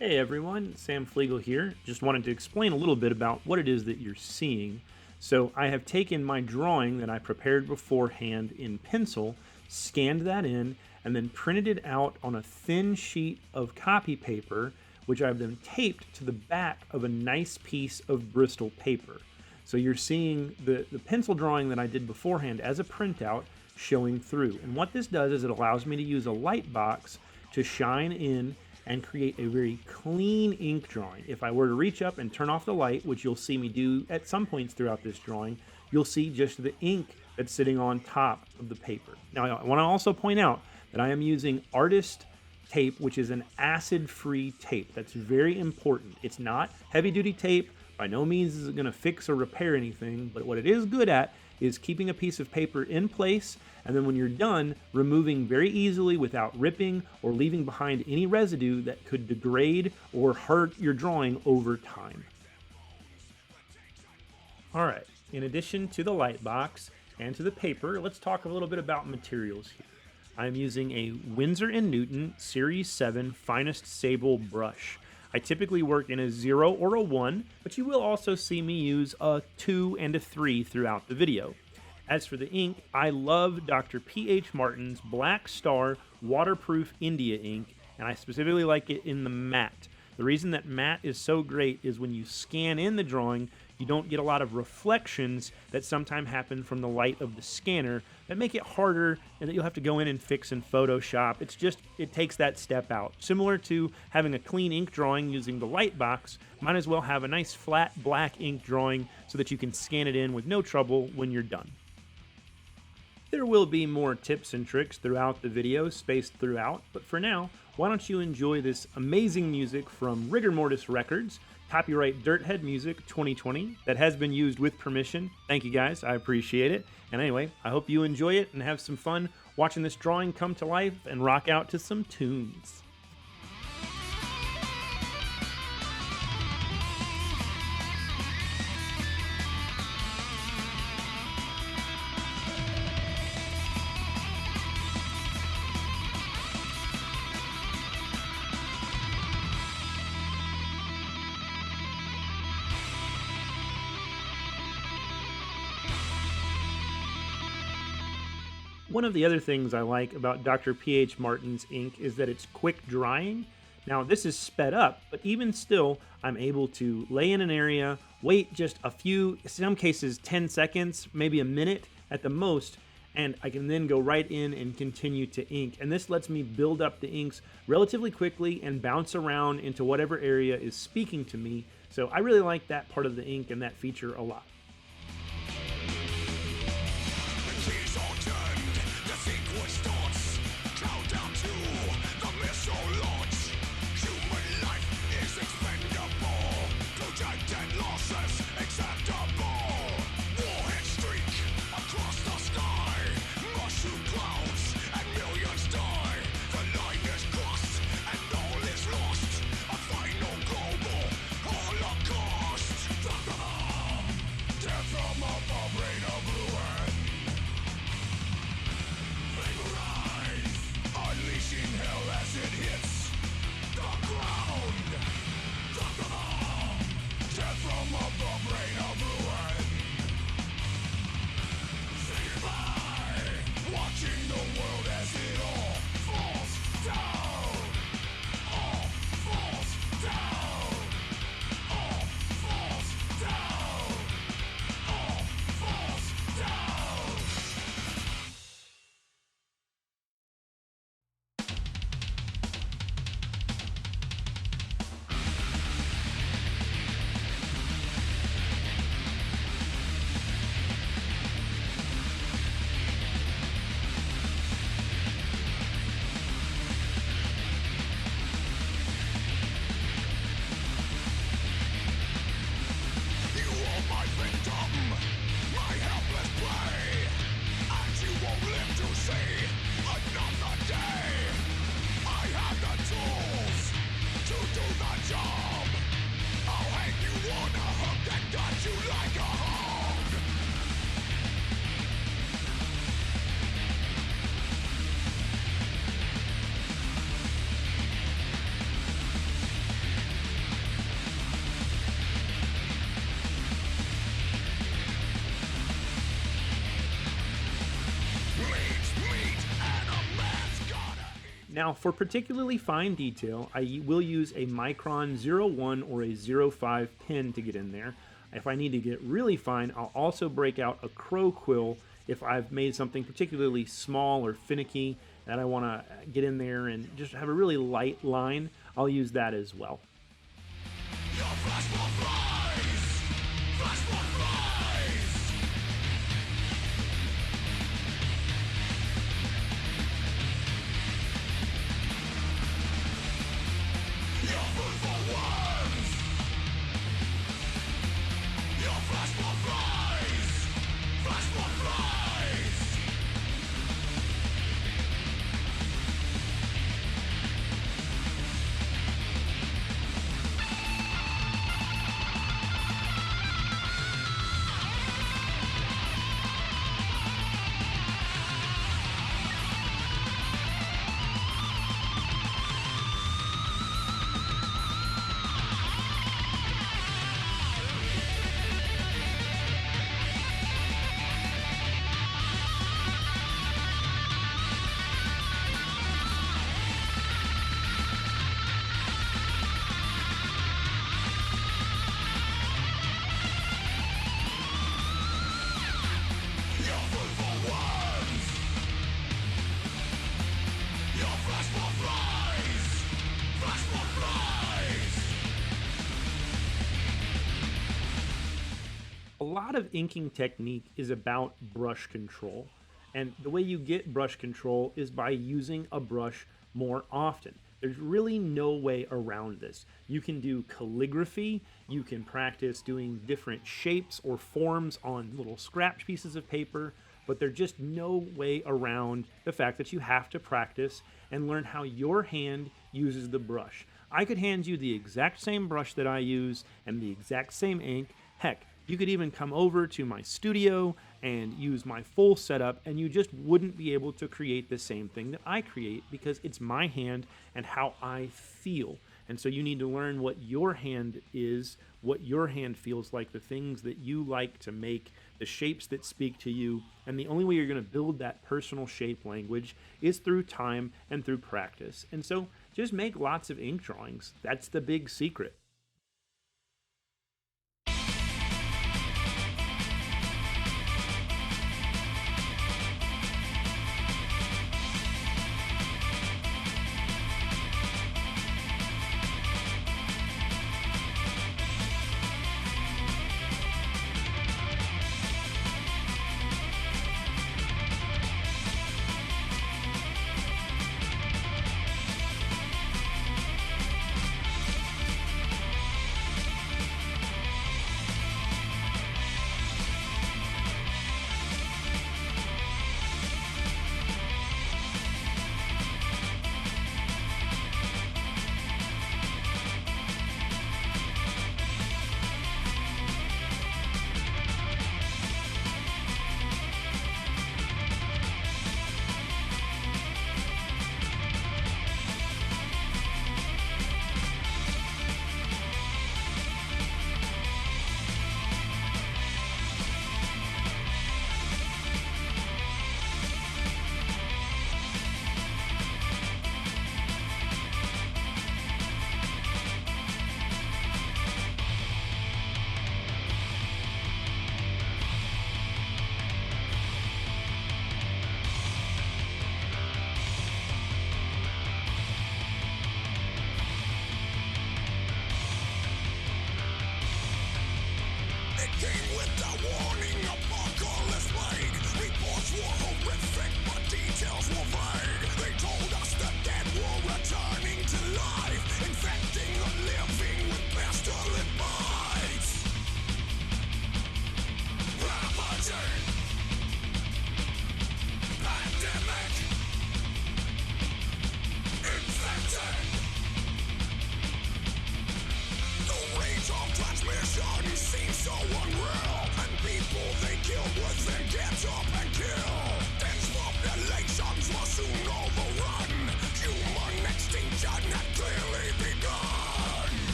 Hey everyone, Sam Flegal here. Just wanted to explain a little bit about what it is that you're seeing. So I have taken my drawing that I prepared beforehand in pencil, scanned that in, and then printed it out on a thin sheet of copy paper, which I've then taped to the back of a nice piece of Bristol paper. So you're seeing the pencil drawing that I did beforehand as a printout showing through. And what this does is it allows me to use a light box to shine in and create a very clean ink drawing. If I were to reach up and turn off the light, which you'll see me do at some points throughout this drawing, you'll see just the ink that's sitting on top of the paper. Now, I want to also point out that I am using artist tape, which is an acid-free tape. That's very important. It's not heavy-duty tape. By no means is it going to fix or repair anything, but what it is good at is keeping a piece of paper in place, and then when you're done, removing very easily without ripping or leaving behind any residue that could degrade or hurt your drawing over time. All right, in addition to the light box and to the paper, let's talk a little bit about materials here. I'm using a Winsor & Newton Series 7 Finest Sable brush. I typically work in a 0 or a 1, but you will also see me use a 2 and a 3 throughout the video. As for the ink, I love Dr. P.H. Martin's Black Star Waterproof India ink, and I specifically like it in the matte. The reason that matte is so great is when you scan in the drawing, you don't get a lot of reflections that sometimes happen from the light of the scanner that make it harder and that you'll have to go in and fix in Photoshop. It takes that step out. Similar to having a clean ink drawing using the light box, might as well have a nice flat black ink drawing so that you can scan it in with no trouble when you're done. There will be more tips and tricks throughout the video, spaced throughout, but for now, why don't you enjoy this amazing music from Rigor Mortis Records, copyright Dirthead Music 2020, that has been used with permission. Thank you guys, I appreciate it. And anyway, I hope you enjoy it and have some fun watching this drawing come to life and rock out to some tunes. One of the other things I like about Dr. P.H. Martin's ink is that it's quick drying. Now this is sped up, but even still, I'm able to lay in an area, wait just a few, in some cases 10 seconds, maybe a minute at the most, and I can then go right in and continue to ink. And this lets me build up the inks relatively quickly and bounce around into whatever area is speaking to me. So I really like that part of the ink and that feature a lot. Now, for particularly fine detail, I will use a Micron 01 or a 05 pen to get in there. If I need to get really fine, I'll also break out a crow quill if I've made something particularly small or finicky that I want to get in there and just have a really light line. I'll use that as well. A lot of inking technique is about brush control, and the way you get brush control is by using a brush more often. There's really no way around this. You can do calligraphy, you can practice doing different shapes or forms on little scratch pieces of paper, but there's just no way around the fact that you have to practice and learn how your hand uses the brush. I could hand you the exact same brush that I use and the exact same ink. Heck, you could even come over to my studio and use my full setup, and you just wouldn't be able to create the same thing that I create because it's my hand and how I feel. And so you need to learn what your hand is, what your hand feels like, the things that you like to make, the shapes that speak to you. And the only way you're going to build that personal shape language is through time and through practice. And so just make lots of ink drawings. That's the big secret.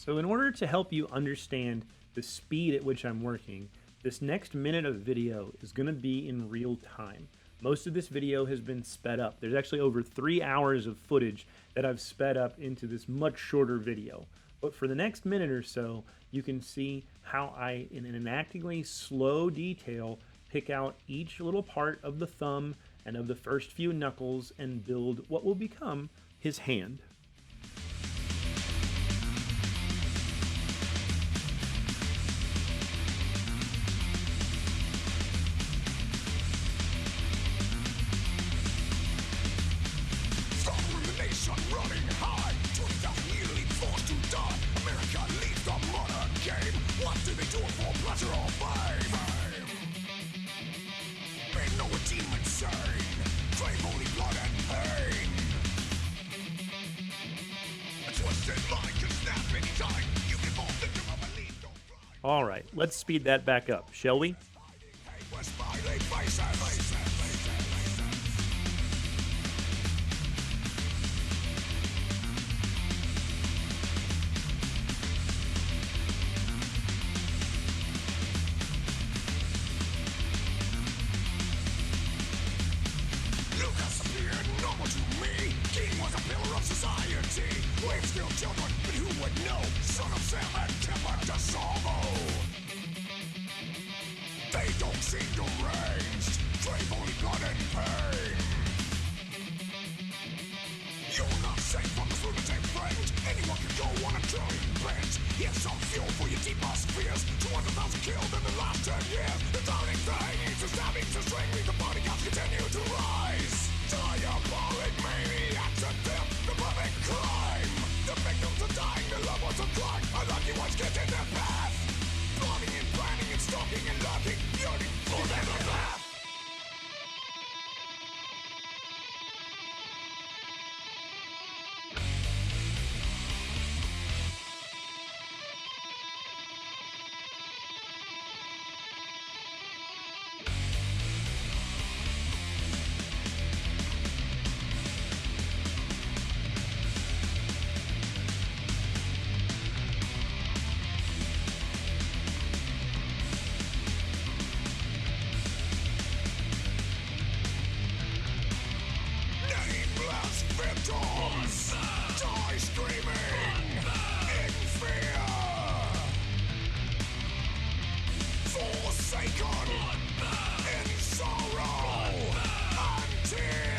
So in order to help you understand the speed at which I'm working, this next minute of video is going to be in real time. Most of this video has been sped up. There's actually over 3 hours of footage that I've sped up into this much shorter video. But for the next minute or so, you can see how I, in an enactingly slow detail, pick out each little part of the thumb and of the first few knuckles and build what will become his hand. All right, let's speed that back up, shall we? We've still children, but who would know? Son of Sam and Timber to Salvo. They don't seem deranged, crave only blood and pain. You're not safe from the lunatic friend. Anyone can go on a killing bench. Here's some fuel for your deepest fears. 200,000 killed in the last 10 years. The drowning thing eats the stabbing to strangling. The body counts continue to rise. Diabolic maniacs at them, the perfect crime. The victims are dying, the loved ones are crying. Unlucky ones get in their path. Plotting and planning and stalking and lurking, yearning for their path. Die screaming in fear, forsaken in sorrow and tears.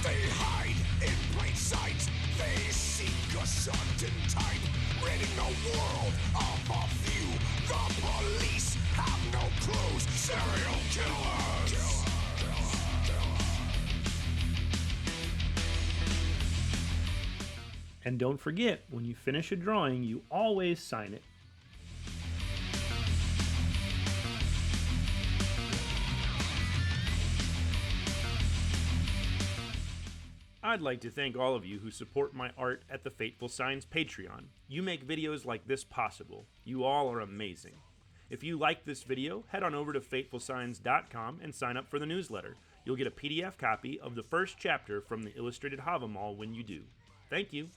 They hide in plain sight. They seek a certain type, ridding the world of a few. The police have no clues. Serial killers. And don't forget, when you finish a drawing, you always sign it. I'd like to thank all of you who support my art at the Fateful Signs Patreon. You make videos like this possible. You all are amazing. If you like this video, head on over to fatefulsigns.com and sign up for the newsletter. You'll get a PDF copy of the first chapter from the Illustrated Hávamál when you do. Thank you.